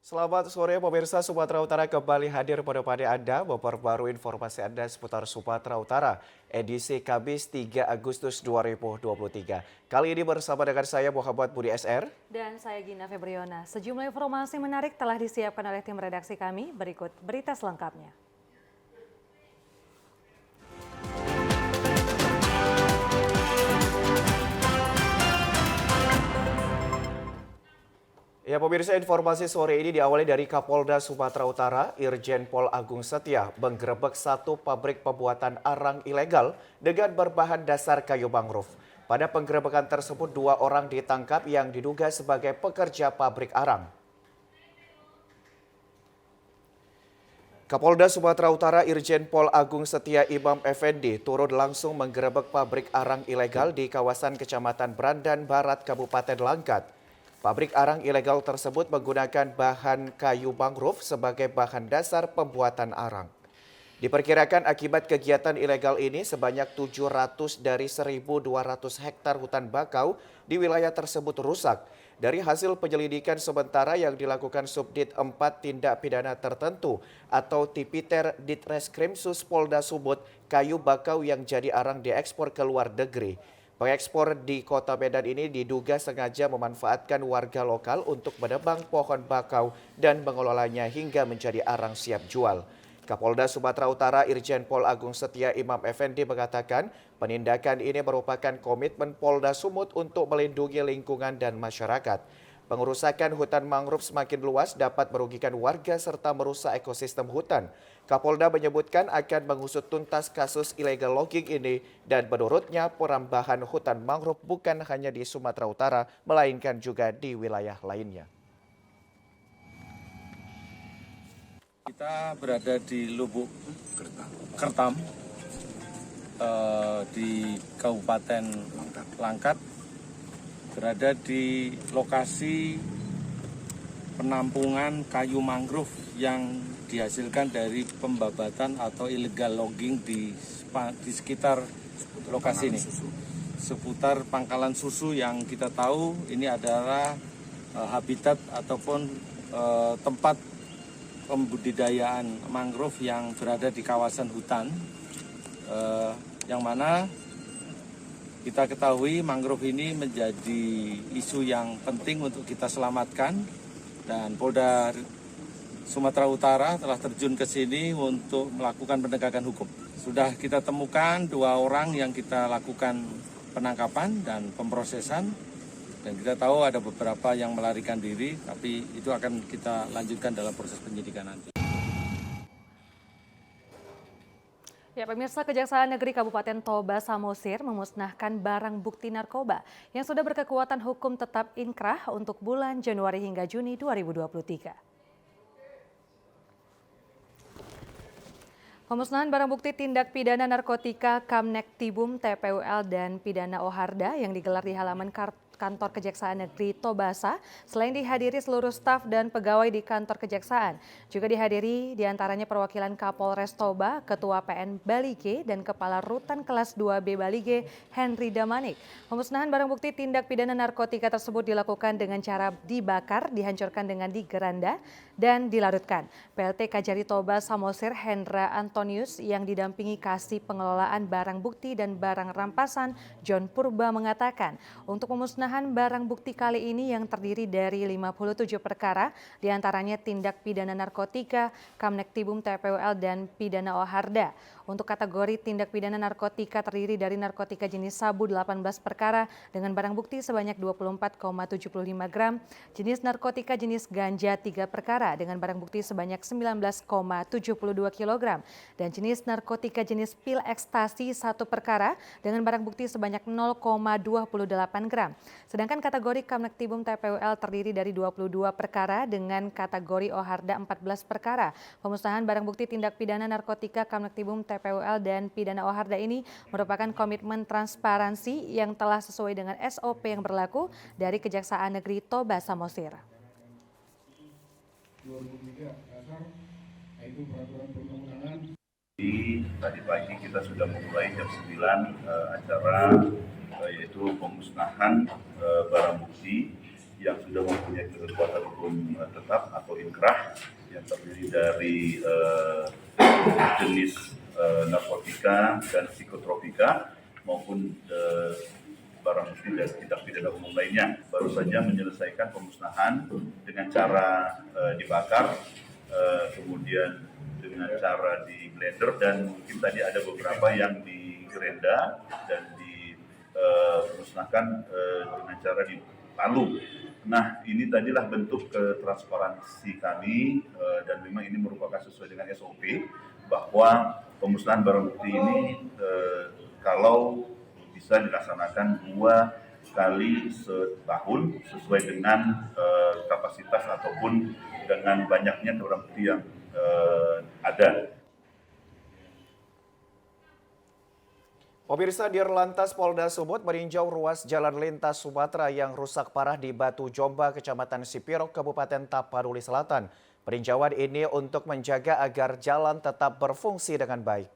Selamat sore pemirsa, Sumatera Utara kembali hadir pada Anda memperbarui informasi Anda seputar Sumatera Utara edisi Kamis 3 Agustus 2023. Kali ini bersama dengan saya Muhammad Budi SR dan saya Gina Febriona. Sejumlah informasi menarik telah disiapkan oleh tim redaksi kami. Berikut berita selengkapnya. Ya pemirsa, informasi sore ini diawali dari Kapolda Sumatera Utara, Irjen Pol Agung Setia menggerebek satu pabrik pembuatan arang ilegal dengan berbahan dasar kayu mangrove. Pada penggerebekan tersebut 2 orang ditangkap yang diduga sebagai pekerja pabrik arang. Kapolda Sumatera Utara Irjen Pol Agung Setia Imam Effendi turun langsung menggerebek pabrik arang ilegal di kawasan Kecamatan Brandan Barat, Kabupaten Langkat. Pabrik arang ilegal tersebut menggunakan bahan kayu mangrove sebagai bahan dasar pembuatan arang. Diperkirakan akibat kegiatan ilegal ini sebanyak 700 dari 1.200 hektar hutan bakau di wilayah tersebut rusak. Dari hasil penyelidikan sementara yang dilakukan Subdit 4 Tindak Pidana Tertentu atau Tipiter Ditreskrimsus Polda Sumut, kayu bakau yang jadi arang diekspor ke luar negeri. Pengekspor di Kota Medan ini diduga sengaja memanfaatkan warga lokal untuk menebang pohon bakau dan mengelolanya hingga menjadi arang siap jual. Kapolda Sumatera Utara Irjen Pol Agung Setia Imam Effendi mengatakan penindakan ini merupakan komitmen Polda Sumut untuk melindungi lingkungan dan masyarakat. Pengerusakan hutan mangrove semakin luas dapat merugikan warga serta merusak ekosistem hutan. Kapolda menyebutkan akan mengusut tuntas kasus illegal logging ini dan menurutnya perambahan hutan mangrove bukan hanya di Sumatera Utara melainkan juga di wilayah lainnya. Kita berada di Lubuk Kertam di Kabupaten Langkat, berada di lokasi penampungan kayu mangrove yang dihasilkan dari pembabatan atau illegal logging di sekitar lokasi ini. Seputar Pangkalan Susu yang kita tahu ini adalah habitat ataupun tempat pembudidayaan mangrove yang berada di kawasan hutan, yang mana kita ketahui mangrove ini menjadi isu yang penting untuk kita selamatkan, dan Polda Sumatera Utara telah terjun ke sini untuk melakukan penegakan hukum. Sudah kita temukan 2 orang yang kita lakukan penangkapan dan pemrosesan, dan kita tahu ada beberapa yang melarikan diri, tapi itu akan kita lanjutkan dalam proses penyidikan nanti. Ya, pemirsa, Kejaksaan Negeri Kabupaten Toba Samosir memusnahkan barang bukti narkoba yang sudah berkekuatan hukum tetap inkrah untuk bulan Januari hingga Juni 2023. Pemusnahan barang bukti tindak pidana narkotika Kamnektibum TPUL dan pidana Oharda yang digelar di halaman Kantor Kejaksaan Negeri Tobasa selain dihadiri seluruh staf dan pegawai di kantor kejaksaan, juga dihadiri diantaranya perwakilan Kapolres Toba, Ketua PN Balige, dan Kepala Rutan Kelas 2B Balige Henry Damanik. Pemusnahan barang bukti tindak pidana narkotika tersebut dilakukan dengan cara dibakar, dihancurkan dengan digeranda, dan dilarutkan. PLT Kajari Toba Samosir Hendra Antonius yang didampingi Kasih Pengelolaan Barang Bukti dan Barang Rampasan John Purba mengatakan untuk pemusnahan barang bukti kali ini yang terdiri dari 57 perkara, diantaranya tindak pidana narkotika, Kamnektibum TPUL dan pidana Oharda. Untuk kategori tindak pidana narkotika terdiri dari narkotika jenis sabu 18 perkara dengan barang bukti sebanyak 24,75 gram, jenis narkotika jenis ganja 3 perkara dengan barang bukti sebanyak 19,72 kg, dan jenis narkotika jenis pil ekstasi 1 perkara dengan barang bukti sebanyak 0,28 gram. Sedangkan kategori Kamnektibum TPUL terdiri dari 22 perkara dengan kategori Oharda 14 perkara. Pemusnahan barang bukti tindak pidana narkotika Kamnektibum TPUL dan pidana Oharda ini merupakan komitmen transparansi yang telah sesuai dengan SOP yang berlaku dari Kejaksaan Negeri Toba Samosir. 2003 dasar, yaitu peraturan perundang-undangan. Tadi pagi kita sudah memulai jam 9 acara yaitu pemusnahan barang bukti yang sudah mempunyai kekuatan hukum tetap atau inkrah yang terdiri dari jenis narkotika dan psikotropika maupun barang bukti dan tindak pidana umum lainnya. Baru saja menyelesaikan pemusnahan dengan cara dibakar, kemudian dengan cara di blender, dan mungkin tadi ada beberapa yang digerenda dan dimusnahkan dengan cara dipalu. Nah, ini tadilah bentuk transparansi kami dan memang ini merupakan sesuai dengan SOP bahwa pemusnahan barang bukti ini kalau bisa dilaksanakan 2 kali setahun sesuai dengan kapasitas ataupun dengan banyaknya barang bukti yang ada. Pemirsa, Dirlantas Polda Sumut meninjau ruas jalan lintas Sumatera yang rusak parah di Batu Jomba, Kecamatan Sipirok, Kabupaten Tapanuli Selatan. Peninjauan ini untuk menjaga agar jalan tetap berfungsi dengan baik.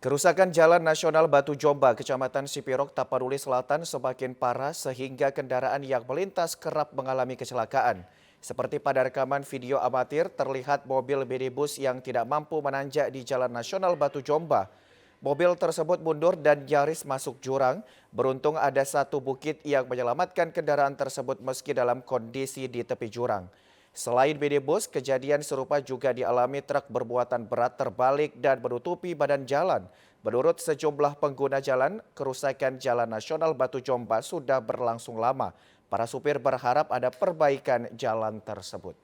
Kerusakan Jalan Nasional Batu Jomba, Kecamatan Sipirok, Tapanuli Selatan semakin parah sehingga kendaraan yang melintas kerap mengalami kecelakaan. Seperti pada rekaman video amatir, terlihat mobil minibus yang tidak mampu menanjak di Jalan Nasional Batu Jomba. Mobil tersebut mundur dan nyaris masuk jurang. Beruntung ada satu bukit yang menyelamatkan kendaraan tersebut meski dalam kondisi di tepi jurang. Selain minibus, kejadian serupa juga dialami truk bermuatan berat terbalik dan menutupi badan jalan. Menurut sejumlah pengguna jalan, kerusakan Jalan Nasional Batu Jomba sudah berlangsung lama. Para supir berharap ada perbaikan jalan tersebut.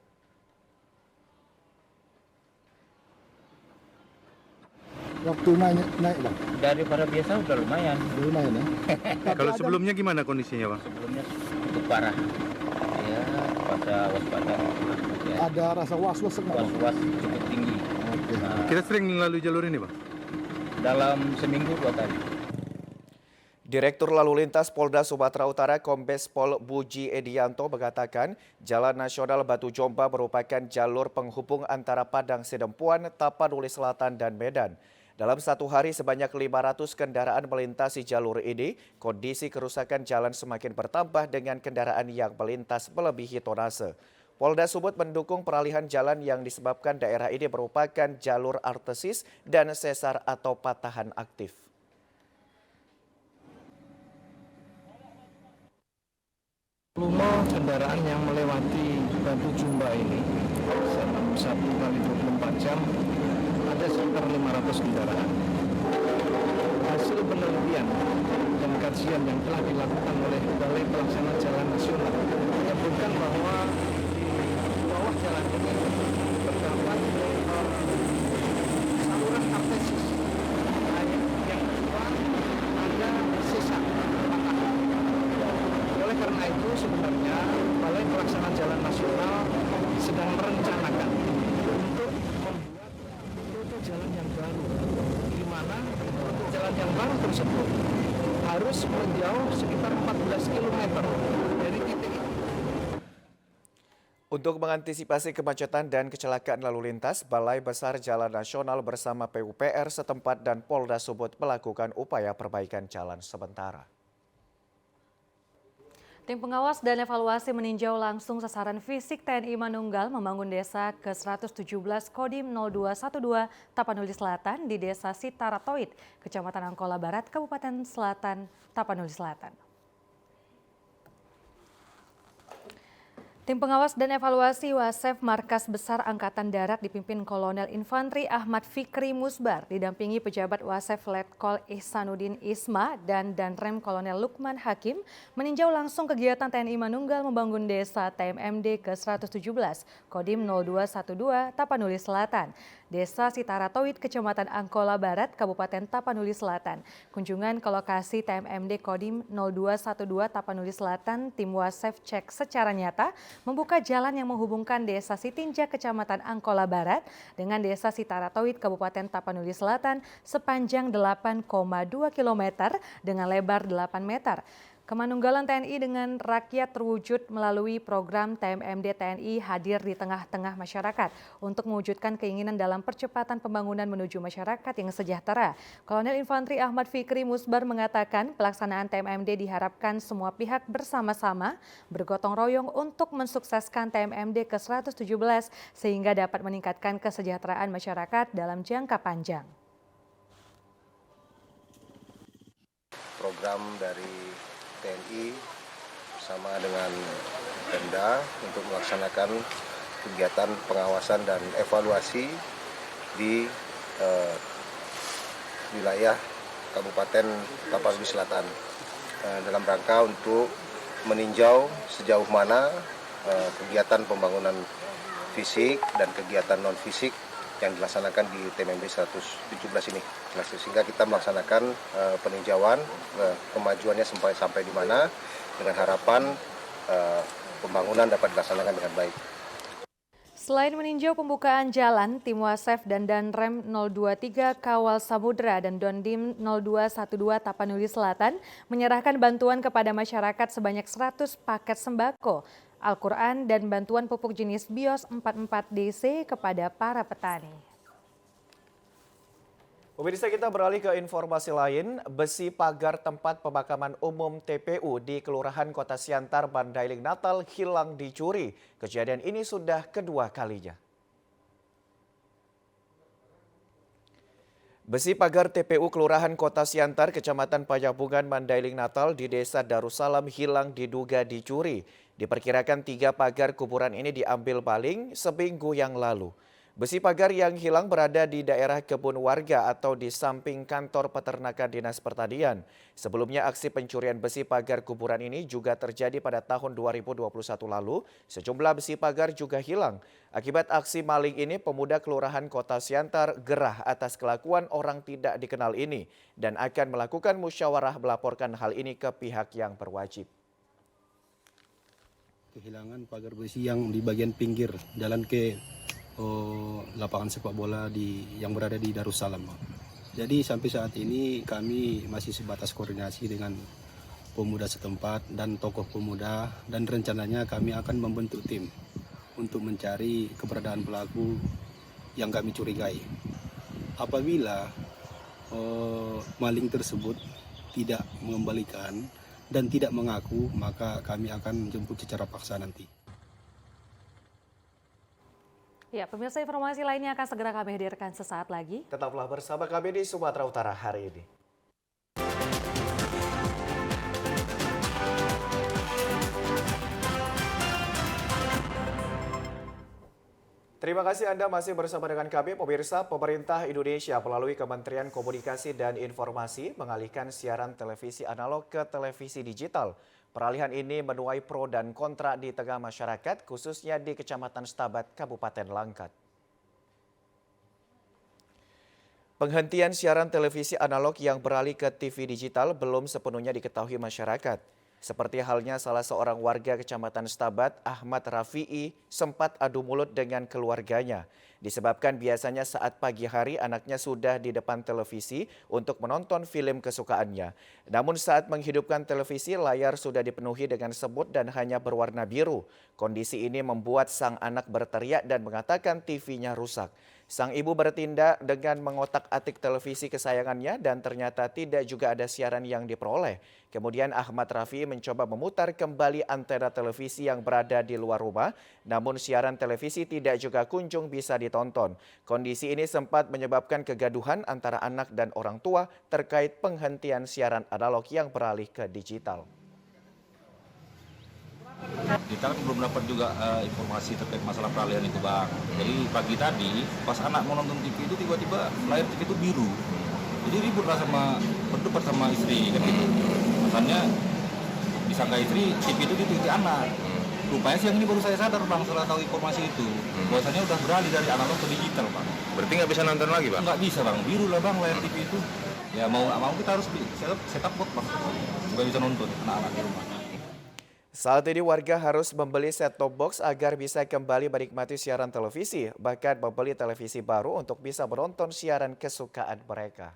Waktu naik Bang? Daripada biasa udah lumayan. Lumayan ya? Kalau sebelumnya gimana kondisinya, Bang? Sebelumnya cukup parah. Ya, pada waspada. Ya, Ada rasa was-was nggak Bang? was-was cukup tinggi. Oke. Kita sering melalui jalur ini, Bang? Dalam seminggu 2 kali. Direktur Lalu Lintas Polda Sumatera Utara Kombes Pol Buji Edianto mengatakan Jalan Nasional Batu Jomba merupakan jalur penghubung antara Padang Sidempuan, Tapanuli Selatan, dan Medan. Dalam satu hari sebanyak 500 kendaraan melintasi jalur ini, kondisi kerusakan jalan semakin bertambah dengan kendaraan yang melintas melebihi tonase. Polda Sumut mendukung peralihan jalan yang disebabkan daerah ini merupakan jalur artesis dan sesar atau patahan aktif. Volume kendaraan yang melewati Batu Jomba ini selama 1 kali 24 jam ada sekitar 500 kendaraan. Hasil penelitian dan kajian yang telah dilakukan oleh Balai Pelaksana Jalan Nasional menyebutkan bahwa di bawah jalan ini terdapat saluran artesis. Yang kedua ada sesar. Oleh karena itu sebenarnya Balai Pelaksana Jalan Nasional sedang merencanakan untuk membuat rute jalan yang baru, di mana rute jalan yang baru tersebut harus menjauh sekitar 14 km dari titik ini. Untuk mengantisipasi kemacetan dan kecelakaan lalu lintas, Balai Besar Jalan Nasional bersama PUPR setempat dan Polda Sumut melakukan upaya perbaikan jalan sementara. Tim pengawas dan evaluasi meninjau langsung sasaran fisik TNI Manunggal membangun desa ke-117 Kodim 0212 Tapanuli Selatan di Desa Sitaratoid, Kecamatan Angkola Barat, Kabupaten Selatan, Tapanuli Selatan. Tim pengawas dan evaluasi Wasef Markas Besar Angkatan Darat dipimpin Kolonel Infantri Ahmad Fikri Musbar didampingi pejabat Wasef Letkol Ihsanuddin Isma dan Danrem Kolonel Lukman Hakim meninjau langsung kegiatan TNI Manunggal membangun desa TMMD ke-117 Kodim 0212 Tapanuli Selatan. Desa Sitaratoid, Kecamatan Angkola Barat, Kabupaten Tapanuli Selatan. Kunjungan ke lokasi TMMD Kodim 0212 Tapanuli Selatan, tim Wasef cek secara nyata membuka jalan yang menghubungkan Desa Sitinja, Kecamatan Angkola Barat dengan Desa Sitaratoid, Kabupaten Tapanuli Selatan sepanjang 8,2 km dengan lebar 8 meter. Kemanunggalan TNI dengan rakyat terwujud melalui program TMMD TNI hadir di tengah-tengah masyarakat untuk mewujudkan keinginan dalam percepatan pembangunan menuju masyarakat yang sejahtera. Kolonel Infanteri Ahmad Fikri Musbar mengatakan pelaksanaan TMMD diharapkan semua pihak bersama-sama bergotong royong untuk mensukseskan TMMD ke-117 sehingga dapat meningkatkan kesejahteraan masyarakat dalam jangka panjang. Program dari TNI bersama dengan Pemda untuk melaksanakan kegiatan pengawasan dan evaluasi di wilayah Kabupaten Tapanuli Selatan dalam rangka untuk meninjau sejauh mana kegiatan pembangunan fisik dan kegiatan non fisik yang dilaksanakan di TMMD 117 ini. Sehingga kita melaksanakan peninjauan kemajuannya sampai di mana dengan harapan pembangunan dapat dilaksanakan dengan baik. Selain meninjau pembukaan jalan, tim Wasef dan Danrem 023 Kawal Samudra dan Dondim 0212 Tapanuli Selatan menyerahkan bantuan kepada masyarakat sebanyak 100 paket sembako, Al-Quran dan bantuan pupuk jenis BIOS 44 DC kepada para petani. Pemirsa, kita beralih ke informasi lain. Besi pagar tempat pemakaman umum TPU di Kelurahan Kota Siantar, Mandailing, Natal hilang dicuri. Kejadian ini sudah kedua kalinya. Besi pagar TPU Kelurahan Kota Siantar, Kecamatan Payabungan, Mandailing, Natal di Desa Darussalam hilang diduga dicuri. Diperkirakan 3 pagar kuburan ini diambil maling seminggu yang lalu. Besi pagar yang hilang berada di daerah kebun warga atau di samping kantor peternakan Dinas Pertanian. Sebelumnya aksi pencurian besi pagar kuburan ini juga terjadi pada tahun 2021 lalu. Sejumlah besi pagar juga hilang. Akibat aksi maling ini, pemuda Kelurahan Kota Siantar gerah atas kelakuan orang tidak dikenal ini dan akan melakukan musyawarah melaporkan hal ini ke pihak yang berwajib. Kehilangan pagar besi yang di bagian pinggir jalan ke lapangan sepak bola yang berada di Darussalam. Jadi sampai saat ini kami masih sebatas koordinasi dengan pemuda setempat dan tokoh pemuda, dan rencananya kami akan membentuk tim untuk mencari keberadaan pelaku yang kami curigai. Apabila maling tersebut tidak mengembalikan dan tidak mengaku, maka kami akan jemput secara paksa nanti. Ya, pemirsa, informasi lainnya akan segera kami hadirkan sesaat lagi. Tetaplah bersama kami di Sumatera Utara hari ini. Terima kasih Anda masih bersama dengan kami, pemirsa. Pemerintah Indonesia melalui Kementerian Komunikasi dan Informasi mengalihkan siaran televisi analog ke televisi digital. Peralihan ini menuai pro dan kontra di tengah masyarakat, khususnya di Kecamatan Stabat, Kabupaten Langkat. Penghentian siaran televisi analog yang beralih ke TV digital belum sepenuhnya diketahui masyarakat. Seperti halnya salah seorang warga Kecamatan Stabat, Ahmad Rafi'i, sempat adu mulut dengan keluarganya. Disebabkan biasanya saat pagi hari anaknya sudah di depan televisi untuk menonton film kesukaannya. Namun saat menghidupkan televisi, layar sudah dipenuhi dengan semut dan hanya berwarna biru. Kondisi ini membuat sang anak berteriak dan mengatakan TV-nya rusak. Sang ibu bertindak dengan mengotak-atik televisi kesayangannya dan ternyata tidak juga ada siaran yang diperoleh. Kemudian Ahmad Rafi mencoba memutar kembali antena televisi yang berada di luar rumah, namun siaran televisi tidak juga kunjung bisa ditonton. Kondisi ini sempat menyebabkan kegaduhan antara anak dan orang tua terkait penghentian siaran analog yang beralih ke digital. Kita kan belum dapat juga informasi terkait masalah peralihan itu, Bang. Jadi pagi tadi pas anak mau nonton TV itu tiba-tiba layar TV itu biru. Jadi ributlah berdebat sama istri kan gitu. Masalahnya disangka istri TV itu ditutupi anak. Rupanya siang ini baru saya sadar, Bang, setelah tahu informasi itu. Bahwasanya udah beralih dari analog ke digital, Bang. Berarti nggak bisa nonton lagi, Bang? Nggak bisa, Bang. Biru lah, Bang, layar TV itu. Ya mau kita harus setup box, Bang. Supaya bisa nonton anak-anak di rumah. Saat ini warga harus membeli set-top box agar bisa kembali menikmati siaran televisi, bahkan membeli televisi baru untuk bisa menonton siaran kesukaan mereka.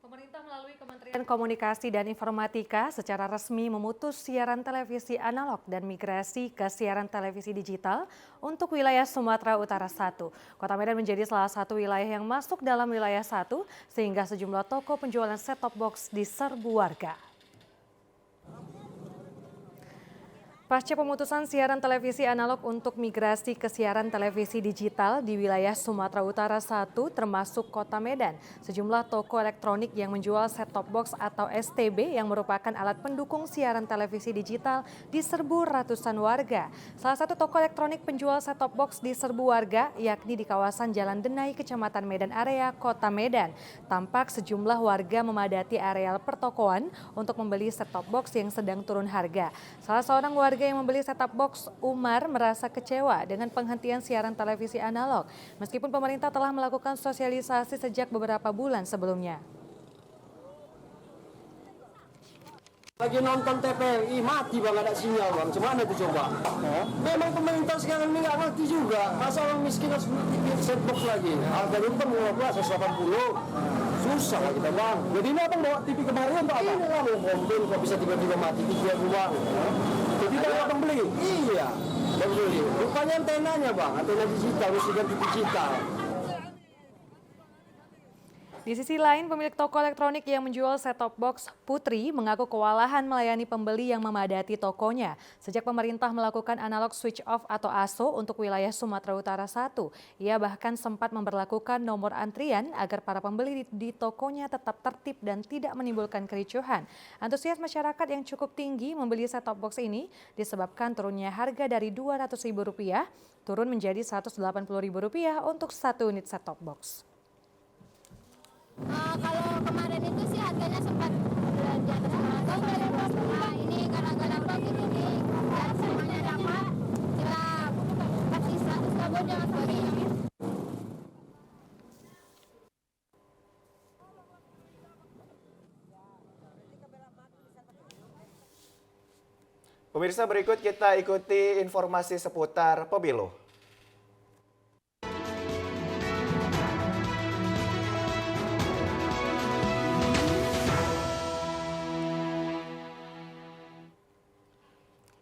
Pemerintah melalui Kementerian Komunikasi dan Informatika secara resmi memutus siaran televisi analog dan migrasi ke siaran televisi digital untuk wilayah Sumatera Utara 1. Kota Medan menjadi salah satu wilayah yang masuk dalam wilayah 1 sehingga sejumlah toko penjualan set-top box diserbu warga. Pasca pemutusan siaran televisi analog untuk migrasi ke siaran televisi digital di wilayah Sumatera Utara 1 termasuk Kota Medan, sejumlah toko elektronik yang menjual set-top box atau STB yang merupakan alat pendukung siaran televisi digital diserbu ratusan warga. Salah satu toko elektronik penjual set-top box diserbu warga yakni di kawasan Jalan Denai, Kecamatan Medan Area, Kota Medan. Tampak sejumlah warga memadati areal pertokoan untuk membeli set-top box yang sedang turun harga. Salah seorang warga yang membeli set-top box, Umar, merasa kecewa dengan penghentian siaran televisi analog, meskipun pemerintah telah melakukan sosialisasi sejak beberapa bulan sebelumnya. Lagi nonton TVRI mati bang, ada sinyal bang, gimana itu coba? Memang pemerintah sekarang ini nggak ngerti juga, masa orang miskin harus beli set box lagi, harganya kan 15, 180, susah lah kita bang. Jadi ini abang bawa TV kemarin untuk apa? Ini lah mau mobil kok bisa tiba-tiba mati, dijual uang. Jadi bang abang beli? Iya, bang beli. Rupanya antenanya bang, antena digital, harus diganti digital. Di sisi lain, pemilik toko elektronik yang menjual set-top box, Putri, mengaku kewalahan melayani pembeli yang memadati tokonya. Sejak pemerintah melakukan analog switch off atau ASO untuk wilayah Sumatera Utara 1, ia bahkan sempat memberlakukan nomor antrian agar para pembeli di tokonya tetap tertib dan tidak menimbulkan kericuhan. Antusias masyarakat yang cukup tinggi membeli set-top box ini disebabkan turunnya harga dari Rp200.000 turun menjadi Rp180.000 untuk satu unit set-top box. Kalau kemarin itu sih harganya sempat di atas 100. Nah ini gara-gara COVID ini biar semuanya dapat, kita kasih 100 kabel jangan sebagainya. Pemirsa, berikut kita ikuti informasi seputar pemilu.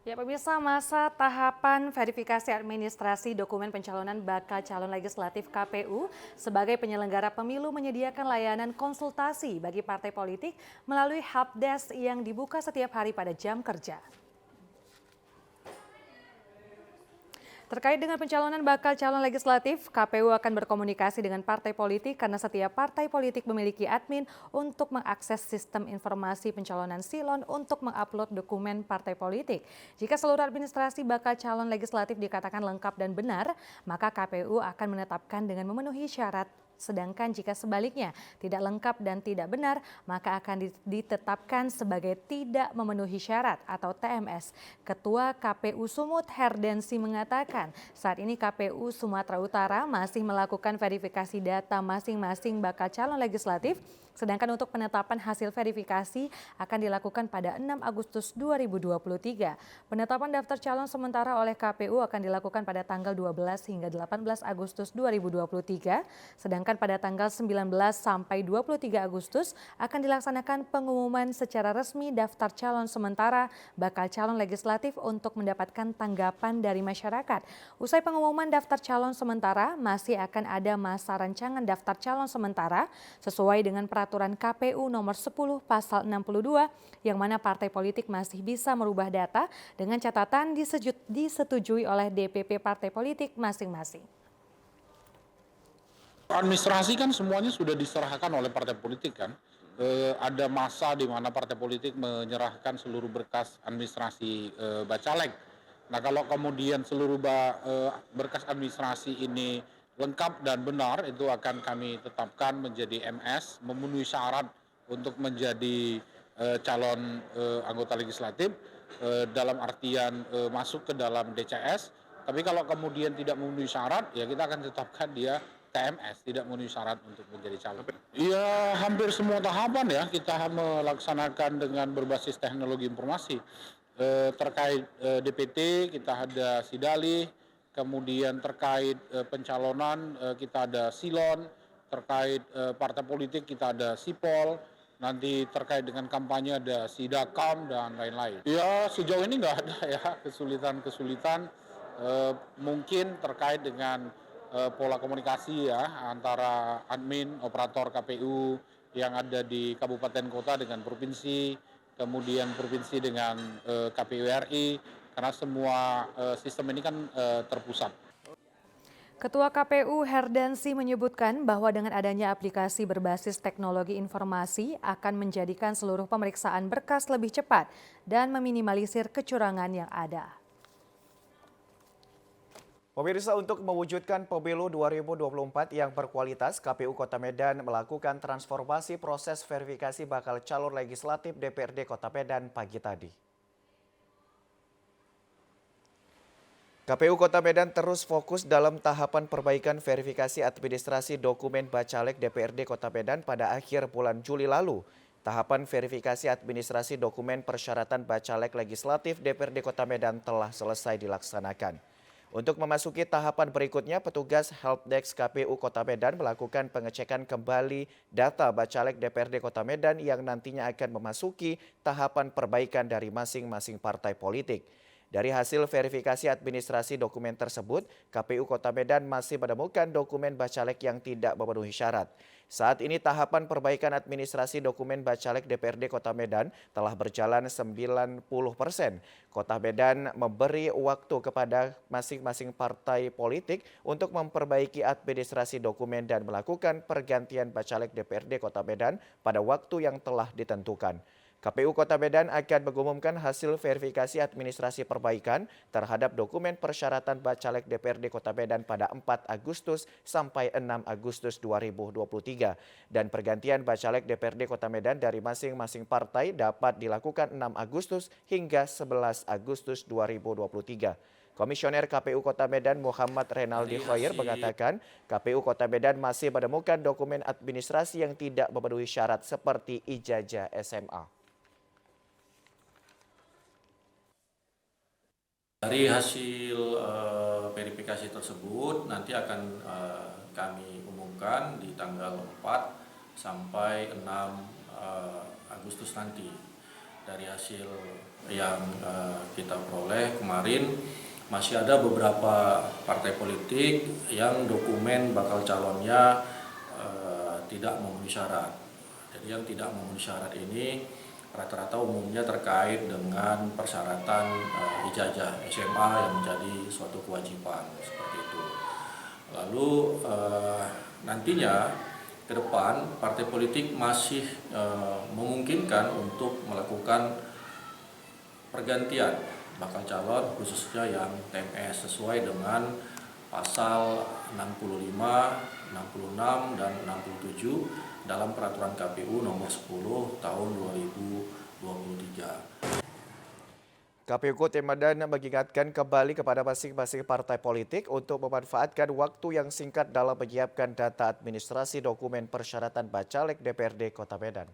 Ya pemirsa, masa tahapan verifikasi administrasi dokumen pencalonan bakal calon legislatif KPU sebagai penyelenggara pemilu menyediakan layanan konsultasi bagi partai politik melalui helpdesk yang dibuka setiap hari pada jam kerja. Terkait dengan pencalonan bakal calon legislatif, KPU akan berkomunikasi dengan partai politik karena setiap partai politik memiliki admin untuk mengakses sistem informasi pencalonan Silon untuk mengupload dokumen partai politik. Jika seluruh administrasi bakal calon legislatif dikatakan lengkap dan benar, maka KPU akan menetapkan dengan memenuhi syarat. Sedangkan jika sebaliknya tidak lengkap dan tidak benar, maka akan ditetapkan sebagai tidak memenuhi syarat atau TMS. Ketua KPU Sumut Herdensi mengatakan saat ini KPU Sumatera Utara masih melakukan verifikasi data masing-masing bakal calon legislatif, sedangkan untuk penetapan hasil verifikasi akan dilakukan pada 6 Agustus 2023. Penetapan daftar calon sementara oleh KPU akan dilakukan pada tanggal 12 hingga 18 Agustus 2023, sedangkan pada tanggal 19 sampai 23 Agustus akan dilaksanakan pengumuman secara resmi daftar calon sementara bakal calon legislatif untuk mendapatkan tanggapan dari masyarakat. Usai pengumuman daftar calon sementara, masih akan ada masa rancangan daftar calon sementara sesuai dengan peraturan KPU nomor 10 pasal 62 yang mana partai politik masih bisa merubah data dengan catatan disetujui oleh DPP partai politik masing-masing. Administrasi kan semuanya sudah diserahkan oleh partai politik kan. Ada masa di mana partai politik menyerahkan seluruh berkas administrasi Bacalek. Nah kalau kemudian seluruh berkas administrasi ini lengkap dan benar, itu akan kami tetapkan menjadi MS, memenuhi syarat untuk menjadi calon anggota legislatif dalam artian masuk ke dalam DCS. Tapi kalau kemudian tidak memenuhi syarat, ya kita akan tetapkan dia TMS, tidak memenuhi syarat untuk menjadi calon. Ya hampir semua tahapan ya kita melaksanakan dengan berbasis teknologi informasi. Terkait DPT kita ada Sidalih, kemudian terkait pencalonan kita ada Silon, terkait partai politik kita ada Sipol, nanti terkait dengan kampanye ada sidakam dan lain-lain. Ya sejauh ini nggak ada ya kesulitan-kesulitan, mungkin terkait dengan pola komunikasi ya antara admin, operator KPU yang ada di kabupaten kota dengan provinsi, kemudian provinsi dengan KPU RI, karena semua sistem ini kan terpusat. Ketua KPU Herdansi menyebutkan bahwa dengan adanya aplikasi berbasis teknologi informasi akan menjadikan seluruh pemeriksaan berkas lebih cepat dan meminimalisir kecurangan yang ada. Pemirsa, untuk mewujudkan pemilu 2024 yang berkualitas, KPU Kota Medan melakukan transformasi proses verifikasi bakal calon legislatif DPRD Kota Medan pagi tadi. KPU Kota Medan terus fokus dalam tahapan perbaikan verifikasi administrasi dokumen Bacalek DPRD Kota Medan pada akhir bulan Juli lalu. Tahapan verifikasi administrasi dokumen persyaratan Bacalek legislatif DPRD Kota Medan telah selesai dilaksanakan. Untuk memasuki tahapan berikutnya, petugas Helpdesk KPU Kota Medan melakukan pengecekan kembali data Bacalek DPRD Kota Medan yang nantinya akan memasuki tahapan perbaikan dari masing-masing partai politik. Dari hasil verifikasi administrasi dokumen tersebut, KPU Kota Medan masih menemukan dokumen Bacalek yang tidak memenuhi syarat. Saat ini tahapan perbaikan administrasi dokumen Bacalek DPRD Kota Medan telah berjalan 90%. Kota Medan memberi waktu kepada masing-masing partai politik untuk memperbaiki administrasi dokumen dan melakukan pergantian Bacalek DPRD Kota Medan pada waktu yang telah ditentukan. KPU Kota Medan akan mengumumkan hasil verifikasi administrasi perbaikan terhadap dokumen persyaratan Bacalek DPRD Kota Medan pada 4 Agustus sampai 6 Agustus 2023. Dan pergantian Bacalek DPRD Kota Medan dari masing-masing partai dapat dilakukan 6 Agustus hingga 11 Agustus 2023. Komisioner KPU Kota Medan Muhammad Renaldi Khoir mengatakan KPU Kota Medan masih menemukan dokumen administrasi yang tidak memenuhi syarat seperti ijazah SMA. Dari hasil verifikasi tersebut nanti akan kami umumkan di tanggal 4 sampai 6 Agustus nanti. Dari hasil yang kita peroleh kemarin masih ada beberapa partai politik yang dokumen bakal calonnya tidak memenuhi syarat. Jadi yang tidak memenuhi syarat ini rata-rata umumnya terkait dengan persyaratan ijazah SMA yang menjadi suatu kewajiban seperti itu. Lalu nantinya ke depan partai politik masih memungkinkan untuk melakukan pergantian bakal calon khususnya yang TMS sesuai dengan pasal 65, 66, dan 67 dalam peraturan KPU nomor 10 tahun 2023. KPU Kota Medan mengingatkan kembali kepada masing-masing partai politik untuk memanfaatkan waktu yang singkat dalam menyiapkan data administrasi dokumen persyaratan Bacalek DPRD Kota Medan.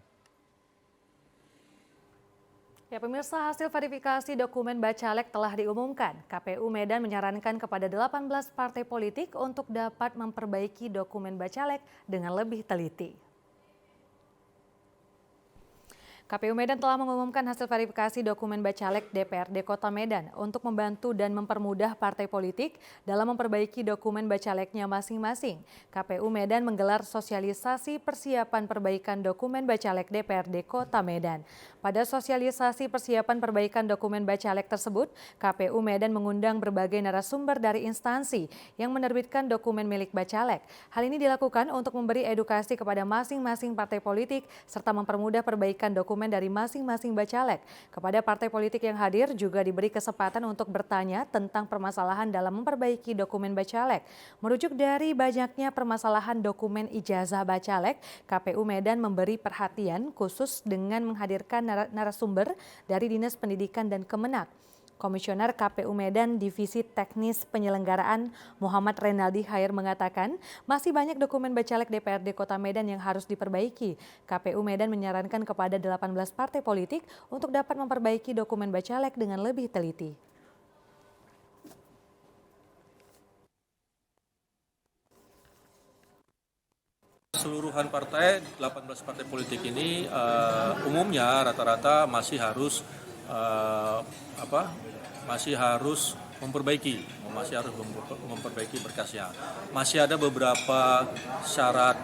Ya, pemirsa, hasil verifikasi dokumen Bacalek telah diumumkan. KPU Medan menyarankan kepada 18 partai politik untuk dapat memperbaiki dokumen Bacalek dengan lebih teliti. KPU Medan telah mengumumkan hasil verifikasi dokumen Bacalek DPRD Kota Medan untuk membantu dan mempermudah partai politik dalam memperbaiki dokumen Bacaleknya masing-masing. KPU Medan menggelar sosialisasi persiapan perbaikan dokumen Bacalek DPRD Kota Medan. Pada sosialisasi persiapan perbaikan dokumen Bacalek tersebut, KPU Medan mengundang berbagai narasumber dari instansi yang menerbitkan dokumen milik Bacalek. Hal ini dilakukan untuk memberi edukasi kepada masing-masing partai politik serta mempermudah perbaikan dokumen dari masing-masing Bacalek. Kepada partai politik yang hadir juga diberi kesempatan untuk bertanya tentang permasalahan dalam memperbaiki dokumen Bacalek. Merujuk dari banyaknya permasalahan dokumen ijazah Bacalek, KPU Medan memberi perhatian khusus dengan menghadirkan narasumber dari Dinas Pendidikan dan Kemenak. Komisioner KPU Medan Divisi Teknis Penyelenggaraan Muhammad Renaldi Khoir mengatakan masih banyak dokumen Bacalek DPRD Kota Medan yang harus diperbaiki. KPU Medan menyarankan kepada 18 partai politik untuk dapat memperbaiki dokumen Bacalek dengan lebih teliti. keseluruhan partai, 18 partai politik ini umumnya rata-rata masih harus memperbaiki berkasnya. Masih ada beberapa syarat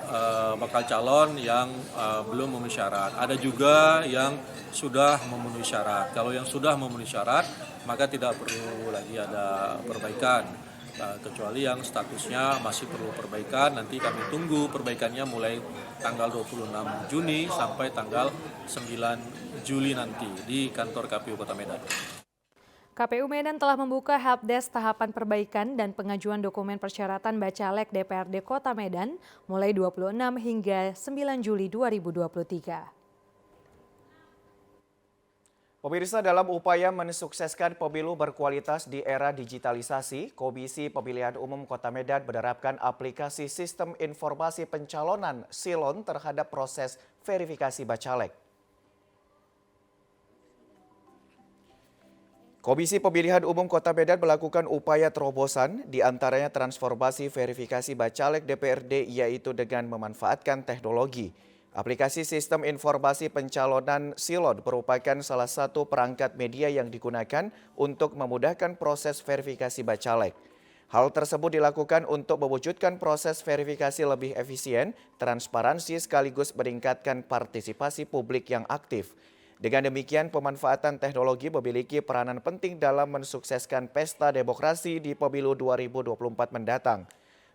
bakal calon yang belum memenuhi syarat. Ada juga yang sudah memenuhi syarat. Kalau yang sudah memenuhi syarat, maka tidak perlu lagi ada perbaikan. Kecuali yang statusnya masih perlu perbaikan, nanti kami tunggu perbaikannya mulai tanggal 26 Juni sampai tanggal 9 Juli nanti di kantor KPU Kota Medan. KPU Medan telah membuka helpdesk tahapan perbaikan dan pengajuan dokumen persyaratan bacalek DPRD Kota Medan mulai 26 hingga 9 Juli 2023. Pemirsa, dalam upaya mensukseskan pemilu berkualitas di era digitalisasi, Komisi Pemilihan Umum Kota Medan menerapkan aplikasi Sistem Informasi Pencalonan SILON terhadap proses verifikasi bacalek. Komisi Pemilihan Umum Kota Medan melakukan upaya terobosan, diantaranya transformasi verifikasi bacalek DPRD, yaitu dengan memanfaatkan teknologi. Aplikasi Sistem Informasi Pencalonan SILON merupakan salah satu perangkat media yang digunakan untuk memudahkan proses verifikasi bacalek. Hal tersebut dilakukan untuk mewujudkan proses verifikasi lebih efisien, transparansi sekaligus meningkatkan partisipasi publik yang aktif. Dengan demikian, pemanfaatan teknologi memiliki peranan penting dalam mensukseskan pesta demokrasi di pemilu 2024 mendatang.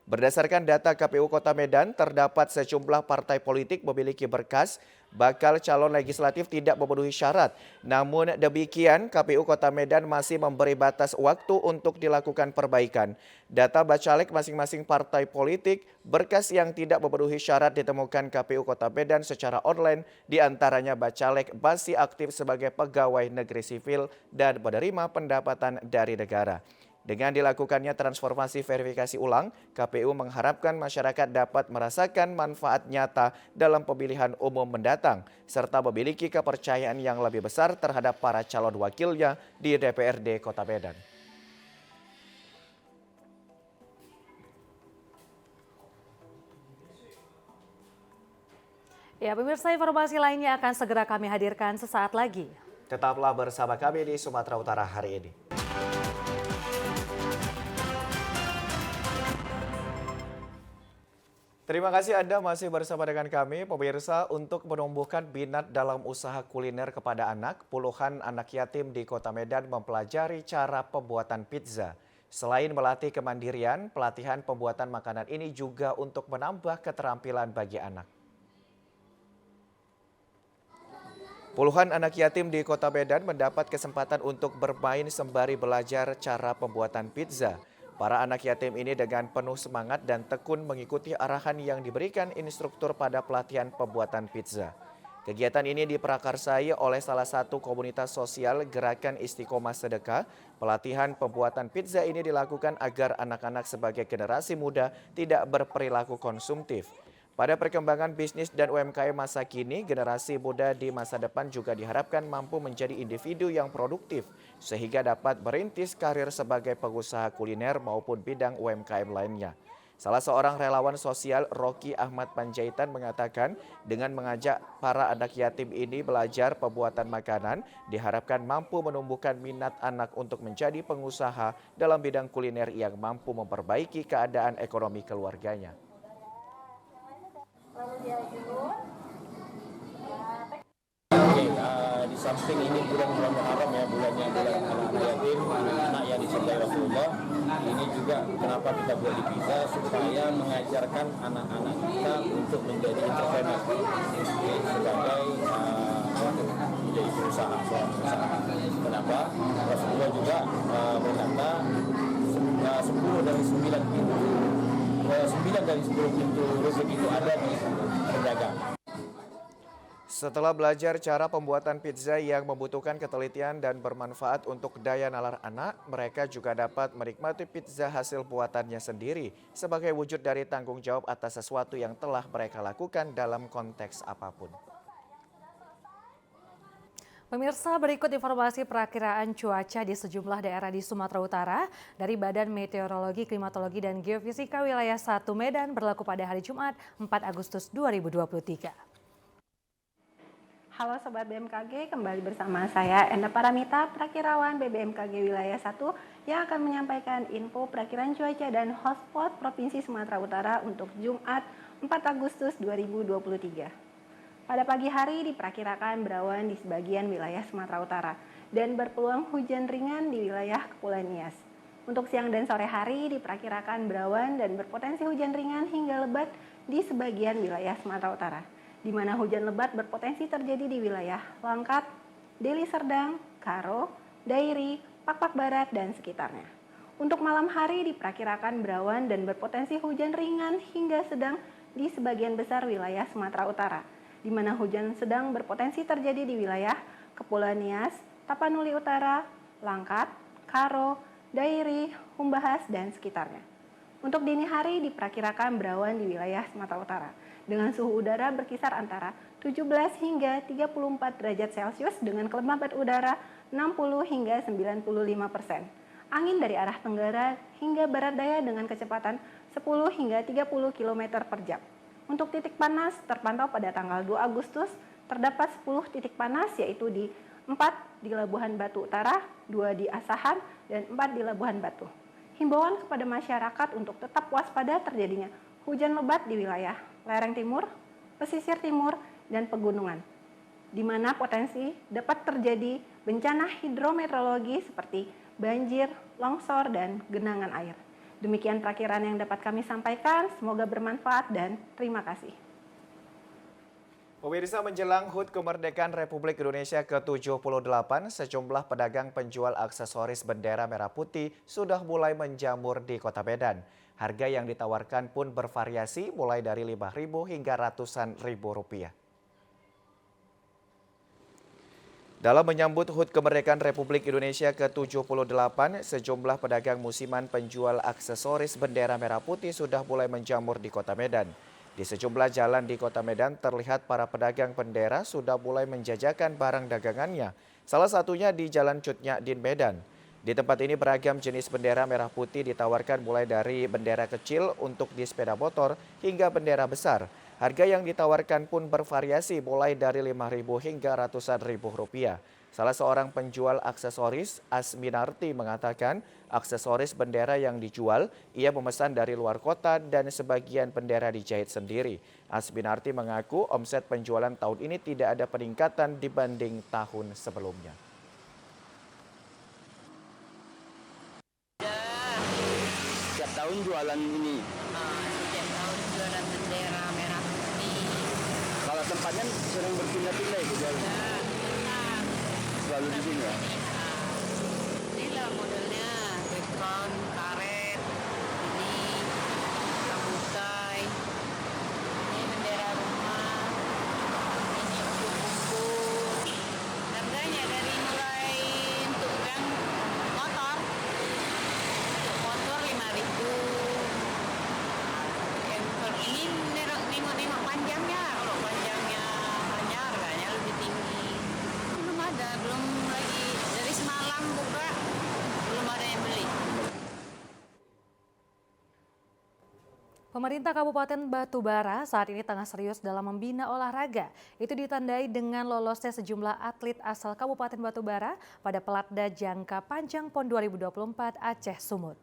Berdasarkan data KPU Kota Medan, terdapat sejumlah partai politik memiliki berkas bakal calon legislatif tidak memenuhi syarat. Namun demikian, KPU Kota Medan masih memberi batas waktu untuk dilakukan perbaikan. Data bacalek masing-masing partai politik, berkas yang tidak memenuhi syarat ditemukan KPU Kota Medan secara online, diantaranya bacalek masih aktif sebagai pegawai negeri sipil dan menerima pendapatan dari negara. Dengan dilakukannya transformasi verifikasi ulang, KPU mengharapkan masyarakat dapat merasakan manfaat nyata dalam pemilihan umum mendatang, serta memiliki kepercayaan yang lebih besar terhadap para calon wakilnya di DPRD Kota Medan. Ya, pemirsa, informasi lainnya akan segera kami hadirkan sesaat lagi. Tetaplah bersama kami di Sumatera Utara hari ini. Terima kasih Anda masih bersama dengan kami, pemirsa. Untuk menumbuhkan minat dalam usaha kuliner kepada anak, puluhan anak yatim di Kota Medan mempelajari cara pembuatan pizza. Selain melatih kemandirian, pelatihan pembuatan makanan ini juga untuk menambah keterampilan bagi anak. Puluhan anak yatim di Kota Medan mendapat kesempatan untuk bermain sembari belajar cara pembuatan pizza. Para anak yatim ini dengan penuh semangat dan tekun mengikuti arahan yang diberikan instruktur pada pelatihan pembuatan pizza. Kegiatan ini diprakarsai oleh salah satu komunitas sosial Gerakan Istiqomah Sedekah. Pelatihan pembuatan pizza ini dilakukan agar anak-anak sebagai generasi muda tidak berperilaku konsumtif. Pada perkembangan bisnis dan UMKM masa kini, generasi muda di masa depan juga diharapkan mampu menjadi individu yang produktif sehingga dapat merintis karir sebagai pengusaha kuliner maupun bidang UMKM lainnya. Salah seorang relawan sosial, Rocky Ahmad Panjaitan, mengatakan dengan mengajak para anak yatim ini belajar pembuatan makanan, diharapkan mampu menumbuhkan minat anak untuk menjadi pengusaha dalam bidang kuliner yang mampu memperbaiki keadaan ekonomi keluarganya. Di samping ini bulan-bulan Muharram ya, bulannya bulan anak yatim, anak yang dicintai Rasulullah. Ini juga kenapa kita buat di pizza, supaya mengajarkan anak-anak kita untuk menjadi entrepreneur, sebagai menjadi pengusaha, seorang pengusaha. Kenapa? Rasulullah juga berkata 9 dari 10 pintu rezeki itu ada di pedagang. Setelah belajar cara pembuatan pizza yang membutuhkan ketelitian dan bermanfaat untuk daya nalar anak, mereka juga dapat menikmati pizza hasil buatannya sendiri sebagai wujud dari tanggung jawab atas sesuatu yang telah mereka lakukan dalam konteks apapun. Pemirsa, berikut informasi perakiraan cuaca di sejumlah daerah di Sumatera Utara dari Badan Meteorologi, Klimatologi, dan Geofisika Wilayah 1 Medan berlaku pada hari Jumat 4 Agustus 2023. Halo Sobat BMKG, kembali bersama saya Enda Paramita, Prakirawan BBMKG Wilayah 1 yang akan menyampaikan info perakiraan cuaca dan hotspot Provinsi Sumatera Utara untuk Jumat 4 Agustus 2023. Pada pagi hari diperkirakan berawan di sebagian wilayah Sumatera Utara dan berpeluang hujan ringan di wilayah Kepulauan Nias. Untuk siang dan sore hari diperkirakan berawan dan berpotensi hujan ringan hingga lebat di sebagian wilayah Sumatera Utara, di mana hujan lebat berpotensi terjadi di wilayah Langkat, Deli Serdang, Karo, Dairi, Pakpak Barat, dan sekitarnya. Untuk malam hari diperkirakan berawan dan berpotensi hujan ringan hingga sedang di sebagian besar wilayah Sumatera Utara, di mana hujan sedang berpotensi terjadi di wilayah Kepulauan Nias, Tapanuli Utara, Langkat, Karo, Dairi, Humbahas, dan sekitarnya. Untuk dini hari diperkirakan berawan di wilayah Sumatera Utara, dengan suhu udara berkisar antara 17 hingga 34 derajat Celcius dengan kelembaban udara 60 hingga 95%. Angin dari arah tenggara hingga barat daya dengan kecepatan 10 hingga 30 km per jam. Untuk titik panas terpantau pada tanggal 2 Agustus terdapat 10 titik panas, yaitu di 4 di Labuhan Batu Utara, 2 di Asahan, dan 4 di Labuhan Batu. Himbauan kepada masyarakat untuk tetap waspada terjadinya hujan lebat di wilayah lereng timur, pesisir timur, dan pegunungan, di mana potensi dapat terjadi bencana hidrometeorologi seperti banjir, longsor, dan genangan air. Demikian perakiraan yang dapat kami sampaikan, semoga bermanfaat dan terima kasih. Pemirsa, menjelang HUT Kemerdekaan Republik Indonesia ke-78, sejumlah pedagang penjual aksesoris bendera merah putih sudah mulai menjamur di Kota Medan. Harga yang ditawarkan pun bervariasi mulai dari Rp5.000 hingga ratusan ribu rupiah. Dalam menyambut HUT Kemerdekaan Republik Indonesia ke-78, sejumlah pedagang musiman penjual aksesoris bendera merah putih sudah mulai menjamur di Kota Medan. Di sejumlah jalan di Kota Medan terlihat para pedagang bendera sudah mulai menjajakan barang dagangannya, salah satunya di Jalan Cut Nyak-Din Medan. Di tempat ini beragam jenis bendera merah putih ditawarkan mulai dari bendera kecil untuk di sepeda motor hingga bendera besar. Harga yang ditawarkan pun bervariasi mulai dari Rp5.000 hingga ratusan ribu rupiah. Salah seorang penjual aksesoris, Asminarti, mengatakan aksesoris bendera yang dijual ia memesan dari luar kota dan sebagian bendera dijahit sendiri. Asminarti mengaku omset penjualan tahun ini tidak ada peningkatan dibanding tahun sebelumnya. Setiap tahun jualan ini. Setiap tahun jualan bendera merah putih. Kalau tempatnya sering berpindah-pindah itu jualan. Selalu di sini ya. Inilah modelnya background, karet, ini rambutai, ini bendera rumah, ini buku-buku. Harganya dari mulai untuk yang motor, untuk motor Rp5.000. Ini nengok panjangnya, kalau panjangnya banyak harganya lebih tinggi. Belum ada, belum lagi dari semalam buka, belum ada yang beli. Pemerintah Kabupaten Batubara saat ini tengah serius dalam membina olahraga. Itu ditandai dengan lolosnya sejumlah atlet asal Kabupaten Batubara pada Pelatda Jangka Panjang PON 2024 Aceh Sumut.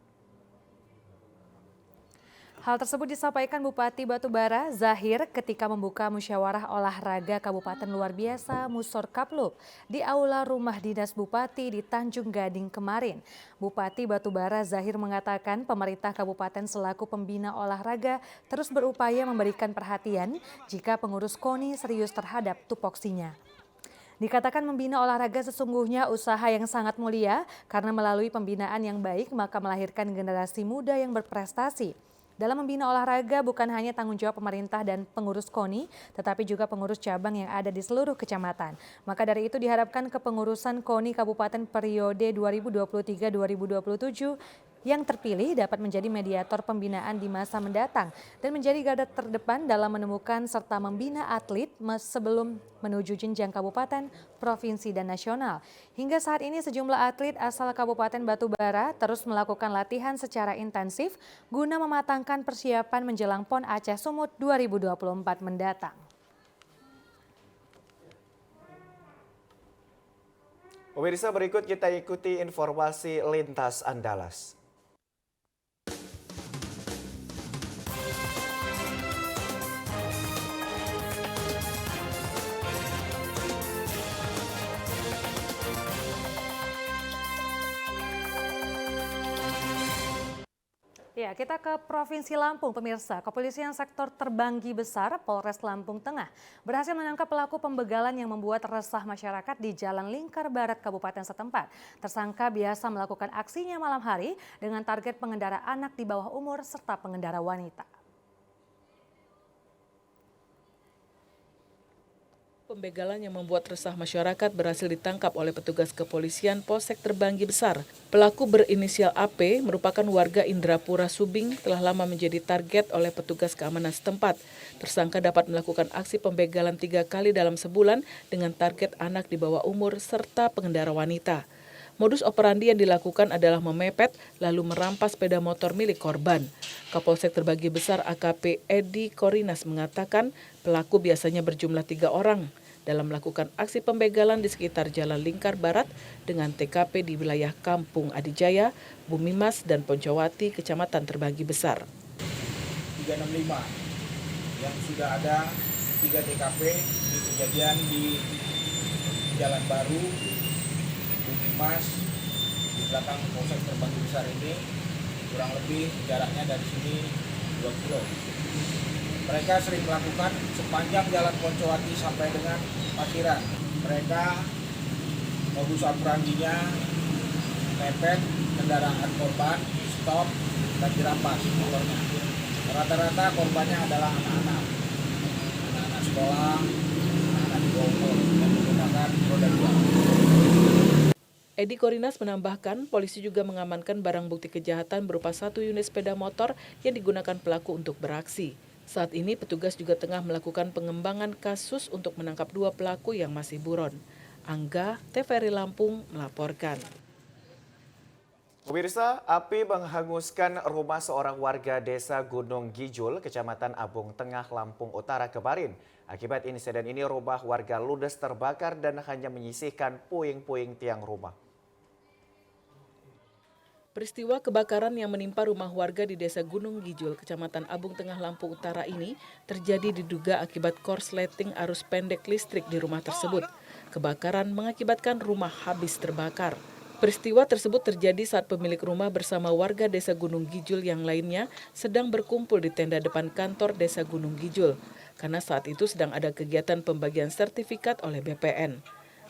Hal tersebut disampaikan Bupati Batubara Zahir ketika membuka musyawarah olahraga Kabupaten Luar Biasa Musor Kaplub di Aula Rumah Dinas Bupati di Tanjung Gading kemarin. Bupati Batubara Zahir mengatakan pemerintah kabupaten selaku pembina olahraga terus berupaya memberikan perhatian jika pengurus KONI serius terhadap tupoksinya. Dikatakan membina olahraga sesungguhnya usaha yang sangat mulia karena melalui pembinaan yang baik maka melahirkan generasi muda yang berprestasi. Dalam membina olahraga bukan hanya tanggung jawab pemerintah dan pengurus KONI, tetapi juga pengurus cabang yang ada di seluruh kecamatan. Maka dari itu diharapkan kepengurusan KONI Kabupaten periode 2023-2027 yang terpilih dapat menjadi mediator pembinaan di masa mendatang dan menjadi garda terdepan dalam menemukan serta membina atlet sebelum menuju jenjang kabupaten, provinsi, dan nasional. Hingga saat ini sejumlah atlet asal Kabupaten Batubara terus melakukan latihan secara intensif guna mematangkan persiapan menjelang PON Aceh Sumut 2024 mendatang. Pemirsa, berikut kita ikuti informasi lintas Andalas. Ya, kita ke Provinsi Lampung, pemirsa. Kepolisian sektor Terbanggi Besar, Polres Lampung Tengah, berhasil menangkap pelaku pembegalan yang membuat resah masyarakat di Jalan Lingkar Barat Kabupaten setempat. Tersangka biasa melakukan aksinya malam hari dengan target pengendara anak di bawah umur serta pengendara wanita. Pembegalan yang membuat resah masyarakat berhasil ditangkap oleh petugas kepolisian Polsek Terbanggi Besar. Pelaku berinisial AP merupakan warga Indrapura Subing, telah lama menjadi target oleh petugas keamanan setempat. Tersangka dapat melakukan aksi pembegalan 3 kali dalam sebulan dengan target anak di bawah umur serta pengendara wanita. Modus operandi yang dilakukan adalah memepet lalu merampas sepeda motor milik korban. Kapolsek Terbanggi Besar AKP Edi Korinas mengatakan pelaku biasanya berjumlah 3 orang dalam melakukan aksi pembegalan di sekitar Jalan Lingkar Barat dengan TKP di wilayah Kampung Adijaya, Bumimas, dan Poncowati, Kecamatan Terbanggi Besar. 365 yang sudah ada 3 TKP di kejadian di Jalan Baru, Bumimas, di belakang Polsek Terbanggi Besar ini, kurang lebih jaraknya dari sini 2 kilo. Mereka sering melakukan sepanjang Jalan Poncowati sampai dengan Pasiran. Mereka modus operandinya mepet kendaraan korban, stop, dan dirampas motornya. Rata-rata korbannya adalah anak-anak sekolah, anak-anak di bawah umur yang menggunakan roda 2. Edi Korinas menambahkan, polisi juga mengamankan barang bukti kejahatan berupa 1 unit sepeda motor yang digunakan pelaku untuk beraksi. Saat ini petugas juga tengah melakukan pengembangan kasus untuk menangkap 2 pelaku yang masih buron. Angga, TVRI Lampung melaporkan. Pemirsa, api menghanguskan rumah seorang warga desa Gunung Gijul, Kecamatan Abung Tengah, Lampung Utara kemarin. Akibat insiden ini rumah warga ludes terbakar dan hanya menyisihkan puing-puing tiang rumah. Peristiwa kebakaran yang menimpa rumah warga di Desa Gunung Gijul, Kecamatan Abung Tengah, Lampung Utara ini terjadi diduga akibat korsleting arus pendek listrik di rumah tersebut. Kebakaran mengakibatkan rumah habis terbakar. Peristiwa tersebut terjadi saat pemilik rumah bersama warga Desa Gunung Gijul yang lainnya sedang berkumpul di tenda depan kantor Desa Gunung Gijul, karena saat itu sedang ada kegiatan pembagian sertifikat oleh BPN.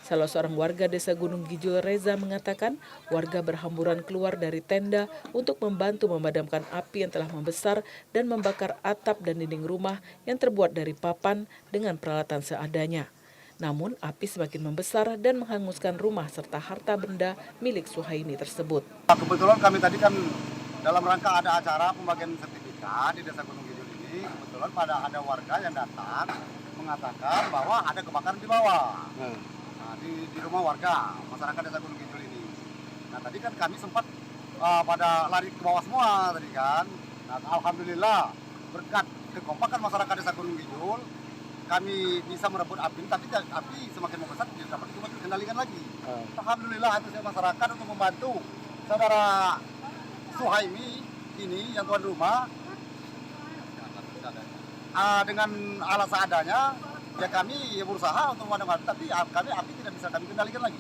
Salah seorang warga Desa Gunung Gijul, Reza, mengatakan warga berhamburan keluar dari tenda untuk membantu memadamkan api yang telah membesar dan membakar atap dan dinding rumah yang terbuat dari papan dengan peralatan seadanya. Namun api semakin membesar dan menghanguskan rumah serta harta benda milik Suhaini tersebut. Kebetulan kami tadi kan dalam rangka ada acara pembagian sertifikat di Desa Gunung Gijul ini, kebetulan ada warga yang datang mengatakan bahwa ada kebakaran di bawah. Di rumah warga masyarakat Desa Gunung Gijul ini. Nah tadi kan kami sempat pada lari ke bawah semua tadi kan. Nah, alhamdulillah berkat kekompakan masyarakat Desa Gunung Gijul kami bisa merebut api, tapi api semakin membesar tidak dapat dikendalikan lagi. Alhamdulillah antusias masyarakat untuk membantu saudara Suhaimi ini yang tuan rumah dengan alat seadanya. Ya kami berusaha untuk memadamkan, tapi api tidak bisa kami kendalikan lagi.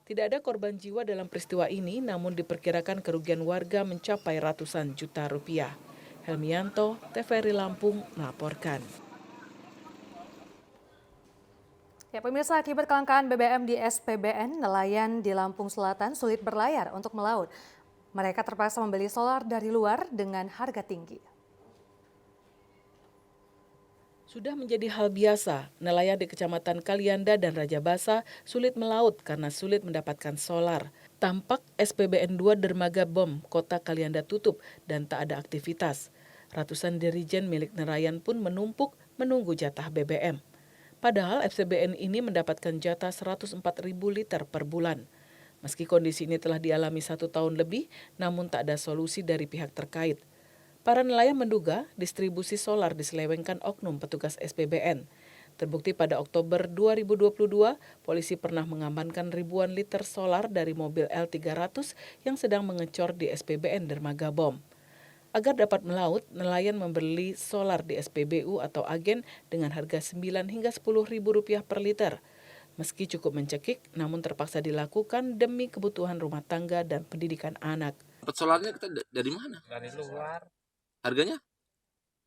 Tidak ada korban jiwa dalam peristiwa ini, namun diperkirakan kerugian warga mencapai ratusan juta rupiah. Helmianto, TVRI Lampung melaporkan. Ya, pemirsa, akibat kelangkaan BBM di SPBN, nelayan di Lampung Selatan sulit berlayar untuk melaut. Mereka terpaksa membeli solar dari luar dengan harga tinggi. Sudah menjadi hal biasa, nelayan di Kecamatan Kalianda dan Raja Basa sulit melaut karena sulit mendapatkan solar. Tampak SPBN 2 Dermaga Bom, Kota Kalianda tutup dan tak ada aktivitas. Ratusan dirijen milik nelayan pun menumpuk menunggu jatah BBM. Padahal SPBN ini mendapatkan jatah 104.000 liter per bulan. Meski kondisi ini telah dialami 1 tahun lebih, namun tak ada solusi dari pihak terkait. Para nelayan menduga distribusi solar diselewengkan oknum petugas SPBN. Terbukti pada Oktober 2022, polisi pernah mengamankan ribuan liter solar dari mobil L300 yang sedang mengecor di SPBN Dermaga Bom. Agar dapat melaut, nelayan membeli solar di SPBU atau agen dengan harga 9 hingga Rp10.000 per liter. Meski cukup mencekik, namun terpaksa dilakukan demi kebutuhan rumah tangga dan pendidikan anak. Dapat solarnya kita dari mana? Dari luar. Harganya?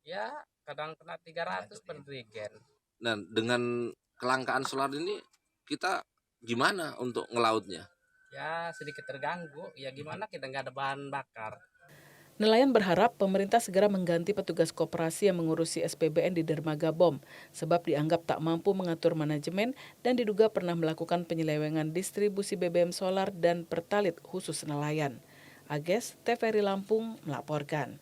Ya, kadang kena 300 per regen. Nah, dengan kelangkaan solar ini kita gimana untuk ngelautnya? Ya, sedikit terganggu. Ya gimana, kita nggak ada bahan bakar. Nelayan berharap pemerintah segera mengganti petugas koperasi yang mengurusi SPBN di Dermaga Bom, sebab dianggap tak mampu mengatur manajemen dan diduga pernah melakukan penyelewengan distribusi BBM solar dan pertalit khusus nelayan. Ages, TVRI Lampung melaporkan.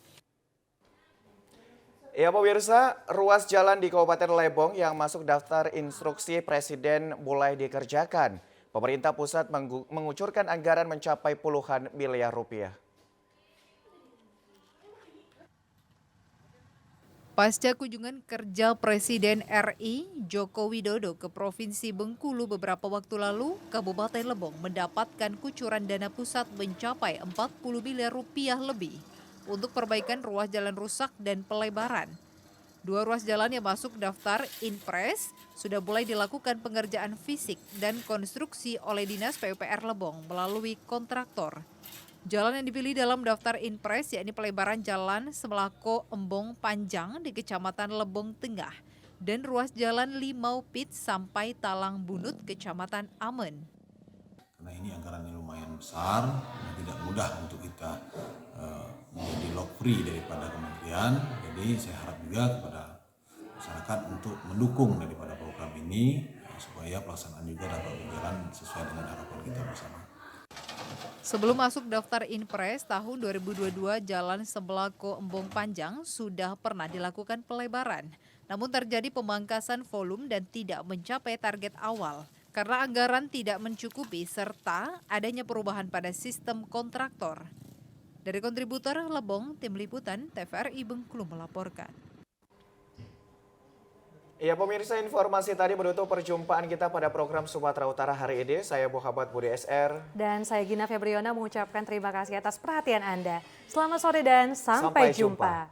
Ya pemirsa, ruas jalan di Kabupaten Lebong yang masuk daftar instruksi Presiden mulai dikerjakan. Pemerintah pusat mengucurkan anggaran mencapai puluhan miliar rupiah. Pasca kunjungan kerja Presiden RI Joko Widodo ke Provinsi Bengkulu beberapa waktu lalu, Kabupaten Lebong mendapatkan kucuran dana pusat mencapai 40 miliar rupiah lebih untuk perbaikan ruas jalan rusak dan pelebaran. 2 ruas jalan yang masuk daftar Inpres sudah mulai dilakukan pengerjaan fisik dan konstruksi oleh Dinas PUPR Lebong melalui kontraktor. Jalan yang dipilih dalam daftar Inpres yakni pelebaran Jalan Semelako Embong Panjang di Kecamatan Lebong Tengah dan ruas Jalan Limau Pit sampai Talang Bunut Kecamatan Amen. Karena ini anggarannya lumayan besar, tidak mudah untuk kita menjadi lock free daripada kementerian. Jadi saya harap juga kepada masyarakat untuk mendukung daripada program ini supaya pelaksanaan juga dapat berjalan sesuai dengan harapan kita bersama. Sebelum masuk daftar Inpres tahun 2022, Jalan Semelako Embong Panjang sudah pernah dilakukan pelebaran. Namun terjadi pemangkasan volume dan tidak mencapai target awal karena anggaran tidak mencukupi serta adanya perubahan pada sistem kontraktor. Dari kontributor Lebong, Tim Liputan TVRI Bengkulu melaporkan. Ya pemirsa, informasi tadi menutup perjumpaan kita pada program Sumatera Utara hari ini. Saya Muhammad Budi SR. Dan saya Gina Febriona mengucapkan terima kasih atas perhatian Anda. Selamat sore dan sampai jumpa.